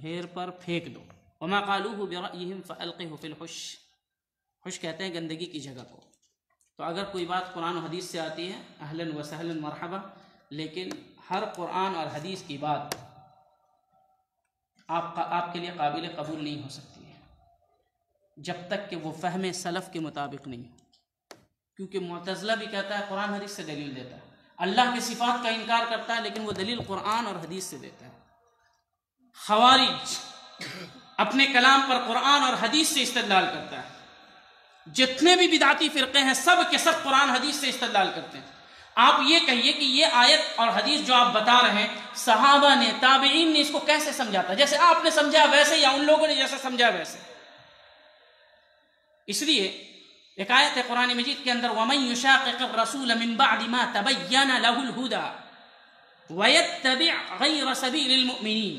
ڈھیر پر پھینک دو. وما قالوه برأيهم فألقه في الحش. حش کہتے ہیں گندگی کی جگہ کو. تو اگر کوئی بات قرآن و حدیث سے آتی ہے اہلاً و سہلاً مرحبا، لیکن ہر قرآن اور حدیث کی بات آپ کے لیے قابل قبول نہیں ہو سکتی ہے جب تک کہ وہ فہم سلف کے مطابق نہیں ہو. کیونکہ معتزلہ بھی کہتا ہے قرآن حدیث سے دلیل دیتا ہے، اللہ کی صفات کا انکار کرتا ہے لیکن وہ دلیل قرآن اور حدیث سے دیتا ہے. خوارج اپنے کلام پر قرآن اور حدیث سے استدلال کرتا ہے. جتنے بھی بدعتی فرقے ہیں سب کے سب قرآن حدیث سے استدلال کرتے ہیں. آپ یہ کہیے کہ یہ آیت اور حدیث جو آپ بتا رہے ہیں صحابہ نے تابعین نے اس کو کیسے سمجھا تھا؟ جیسے آپ نے سمجھا ویسے یا ان لوگوں نے جیسے سمجھا ویسے. اس لیے ایک آیت ہے قرآن مجید کے اندر وَمَن يُشَاقِقِ الرَّسُولَ مِن بَعْدِ مَا تَبَيَّنَ لَهُ الْهُدَى وَيَتَّبِعْ غَيْرَ سَبِيلِ الْمُؤْمِنِينَ.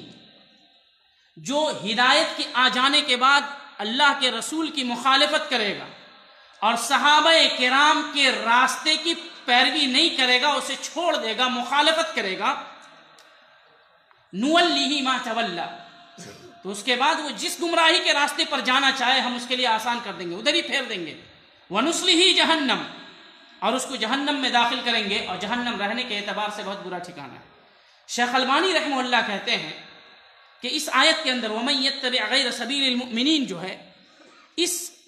جو ہدایت کے آ جانے کے بعد اللہ کے رسول کی مخالفت کرے گا اور صحابہ کرام کے راستے کی پیروی نہیں کرے گا، اسے چھوڑ دے گا، مخالفت کرے گا، نُوَلِّهِ مَا تَوَلَّى، تو اس کے بعد وہ جس گمراہی کے راستے پر جانا چاہے ہم اس کے لیے آسان کر دیں گے، ادھر ہی پھیر دیں گے. وَنُصْلِهِ جَهَنَّمَ، اور اس کو جہنم میں داخل کریں گے، اور جہنم رہنے کے اعتبار سے بہت برا ٹھکانہ ہے. شیخ البانی رحمہ اللہ کہتے ہیں کہ اس آیت کے اندر وَمَن يَتَّبِعْ غَيْرَ سَبِيلِ الْمُؤْمِنِينَ جو ہے،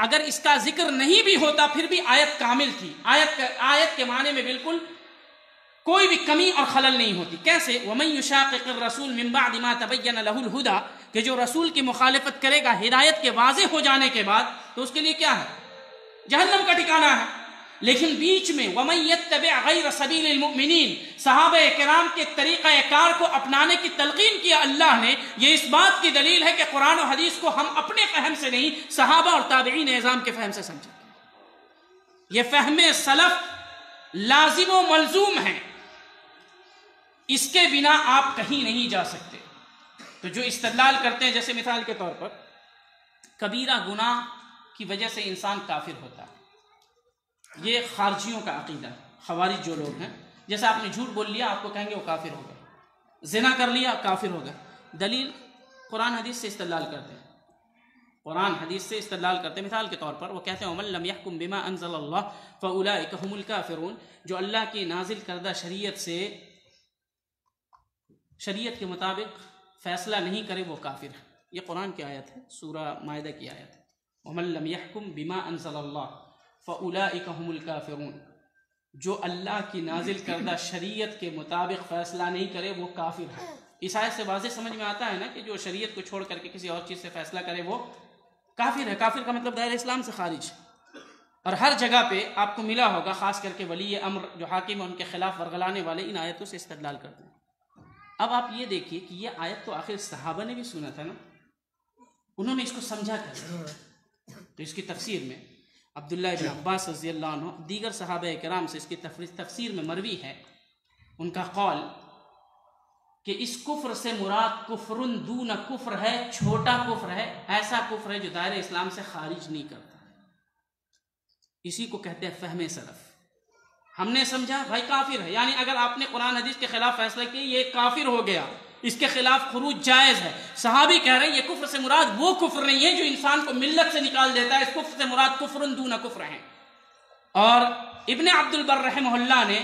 اگر اس کا ذکر نہیں بھی ہوتا پھر بھی آیت کامل تھی. آیت کے معنی میں بالکل کوئی بھی کمی اور خلل نہیں ہوتی. کیسے؟ وَمَن يُشَاقِقِ الرَّسُولَ مِن بَعْدِ مَا تَبَيَّنَ لَهُ الْهُدَى، کہ جو رسول کی مخالفت کرے گا ہدایت کے واضح ہو جانے کے بعد تو اس کے لیے کیا ہے؟ جہنم کا ٹھکانہ ہے. لیکن بیچ میں وَمَن يَتَّبِعْ غَيْرَ سَبِيلِ الْمُؤْمِنِينَ، صحابہ کرام کے طریقہ کار کو اپنانے کی تلقین کیا اللہ نے. یہ اس بات کی دلیل ہے کہ قرآن و حدیث کو ہم اپنے فہم سے نہیں صحابہ اور تابعین اعظام کے فہم سے سمجھیں. یہ فہم سلف لازم و ملزوم ہے، اس کے بنا آپ کہیں نہیں جا سکتے. تو جو استدلال کرتے ہیں جیسے مثال کے طور پر کبیرہ گناہ کی وجہ سے انسان کافر ہوتا ہے، یہ خارجیوں کا عقیدہ ہے. خوارج جو لوگ ہیں، جیسے آپ نے جھوٹ بول لیا آپ کو کہیں گے وہ کافر ہو گئے، زنا کر لیا کافر ہو گئے. دلیل قرآن حدیث سے استدلال کرتے ہیں، قرآن حدیث سے استدلال کرتے ہیں. مثال کے طور پر وہ کہتے ہیں وَمَن لَّمْ يَحْكُم بِمَا أَنزَلَ اللَّهُ فَأُولَٰئِكَ هُمُ الْكَافِرُونَ، جو اللہ کی نازل کردہ شریعت کے مطابق فیصلہ نہیں کرے وہ کافر ہے. یہ قرآن کی آیت ہے، سورہ مائدہ کی آیت ہے. وَمَن لَّمْ يَحْكُم بِمَا أَنزَلَ اللَّهُ فَأُولَٰئِكَ هُمُ الْكَافِرُونَ، جو اللہ کی نازل کردہ شریعت کے مطابق فیصلہ نہیں کرے وہ کافر ہے. اس آیت سے واضح سمجھ میں آتا ہے نا کہ جو شریعت کو چھوڑ کر کے کسی اور چیز سے فیصلہ کرے وہ کافر ہے. کافر کا مطلب دائرہ اسلام سے خارج. اور ہر جگہ پہ آپ کو ملا ہوگا، خاص کر کے ولی امر جو حاکم ہیں ان کے خلاف ورگلانے والے ان آیتوں سے استدلال کرتے ہیں. اب آپ یہ دیکھیے کہ یہ آیت تو آخر صحابہ نے بھی سنا تھا نا، انہوں نے اس کو سمجھا کیسے؟ تو اس کی تفسیر میں عبداللہ ابن عباس رضی اللہ عنہ دیگر صحابہ کرام سے اس کی تفسیر میں مروی ہے ان کا قول کہ اس کفر سے مراد کفر دون کفر ہے، چھوٹا کفر ہے، ایسا کفر ہے جو دائرہ اسلام سے خارج نہیں کرتا. اسی کو کہتے ہیں فہم سلف. ہم نے سمجھا بھائی کافر ہے، یعنی اگر آپ نے قرآن حدیث کے خلاف فیصلہ کیا یہ کافر ہو گیا، اس کے خلاف خروج جائز ہے. صحابی کہہ رہے ہیں یہ کفر سے مراد وہ کفر نہیں ہے جو انسان کو ملت سے نکال دیتا ہے، اس کفر سے مراد کفر دون کفر ہے. اور ابن عبد البر رحمہ اللہ نے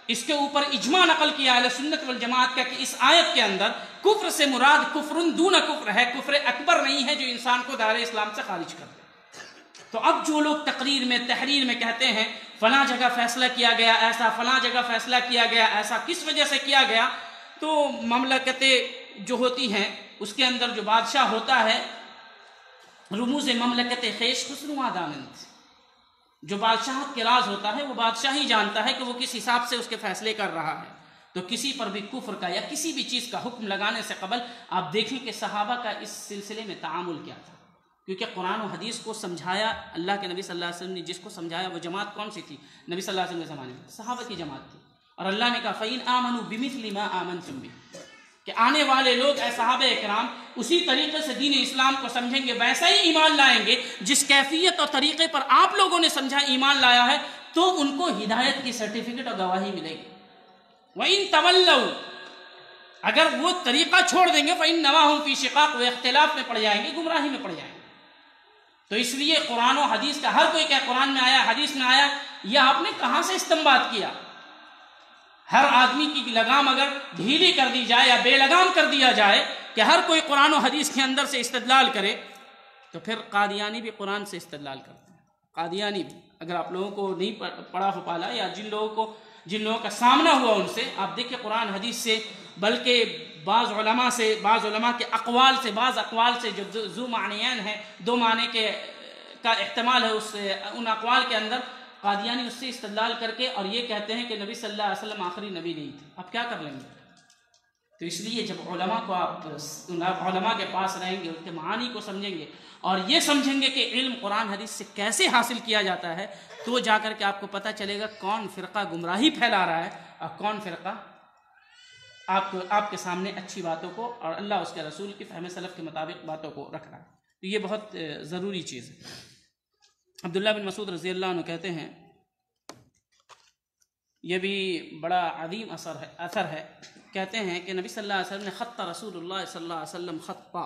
اس کے اوپر اجماع نقل کیا اہل سنت والجماعت کا کہ اس آیت کے اندر کفر سے مراد کفر دون کفر ہے، کفر اکبر نہیں ہے جو انسان کو دائرہ اسلام سے خارج کر دے. تو اب جو لوگ تقریر میں تحریر میں کہتے ہیں فلاں جگہ فیصلہ کیا گیا ایسا، فلاں جگہ فیصلہ کیا گیا ایسا، کس وجہ سے کیا گیا؟ تو مملکتیں جو ہوتی ہیں اس کے اندر جو بادشاہ ہوتا ہے رموز مملکت خیش خسرو دانند، جو بادشاہت کے راز ہوتا ہے وہ بادشاہ ہی جانتا ہے کہ وہ کس حساب سے اس کے فیصلے کر رہا ہے. تو کسی پر بھی کفر کا یا کسی بھی چیز کا حکم لگانے سے قبل آپ دیکھیں کہ صحابہ کا اس سلسلے میں تعامل کیا تھا، کیونکہ قرآن و حدیث کو سمجھایا اللہ کے نبی صلی اللہ علیہ وسلم نے، جس کو سمجھایا وہ جماعت کون سی تھی؟ نبی صلی اللہ علیہ وسلم کے زمانے میں صحابہ کی جماعت تھی. اور اللہ نے کہا فَإِنْ آمَنُوا بِمِثْلِ مَا آمَنْتُمْ بِهِ، کہ آنے والے لوگ اے صحابہ اکرام اسی طریقے سے دین اسلام کو سمجھیں گے، ویسا ہی ایمان لائیں گے جس کیفیت اور طریقے پر آپ لوگوں نے سمجھا ایمان لایا ہے، تو ان کو ہدایت کی سرٹیفکیٹ اور گواہی ملے گی. وَإِن تَوَلَّوْا، اگر وہ طریقہ چھوڑ دیں گے فإنما هم فی شقاق، وہ اختلاف میں پڑ جائیں گے، گمراہی میں پڑ جائیں گے۔ تو اس لیے قرآن و حدیث کا ہر کوئی کہ قرآن میں آیا حدیث میں آیا، یہ آپ نے کہاں سے استنباط کیا؟ ہر آدمی کی لگام اگر ڈھیلی کر دی جائے یا بے لگام کر دیا جائے کہ ہر کوئی قرآن و حدیث کے اندر سے استدلال کرے، تو پھر قادیانی بھی قرآن سے استدلال کرتے ہیں۔ قادیانی بھی، اگر آپ لوگوں کو نہیں پڑھا ہو پالا یا جن لوگوں کا سامنا ہوا ان سے، آپ دیکھیں قرآن حدیث سے، بلکہ بعض علماء کے اقوال سے، بعض اقوال سے جو ذو معنیین ہے، دو معنی کا احتمال ہے ان اقوال کے اندر، قادیانی اس سے استدلال کر کے اور یہ کہتے ہیں کہ نبی صلی اللہ علیہ وسلم آخری نبی نہیں تھے۔ اب کیا کر لیں گے؟ تو اس لیے جب علماء کو آپ علماء کے پاس رہیں گے، ان کے معانی کو سمجھیں گے اور یہ سمجھیں گے کہ علم قرآن حدیث سے کیسے حاصل کیا جاتا ہے، تو جا کر کے آپ کو پتہ چلے گا کون فرقہ گمراہی پھیلا رہا ہے اور کون فرقہ آپ کے سامنے اچھی باتوں کو اور اللہ اس کے رسول کی فہم سلف کے مطابق باتوں کو رکھ رہا ہے۔ تو یہ بہت ضروری چیز ہے۔ عبداللہ بن مسعود رضی اللہ عنہ کہتے ہیں، یہ بھی بڑا عظیم اثر ہے، کہتے ہیں کہ نبی صلی اللہ علیہ وسلم نے خط رسول اللہ صلی اللہ علیہ وسلم خطا،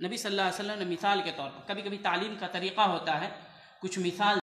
نبی صلی اللہ علیہ وسلم نے مثال کے طور پر، کبھی کبھی تعلیم کا طریقہ ہوتا ہے کچھ مثال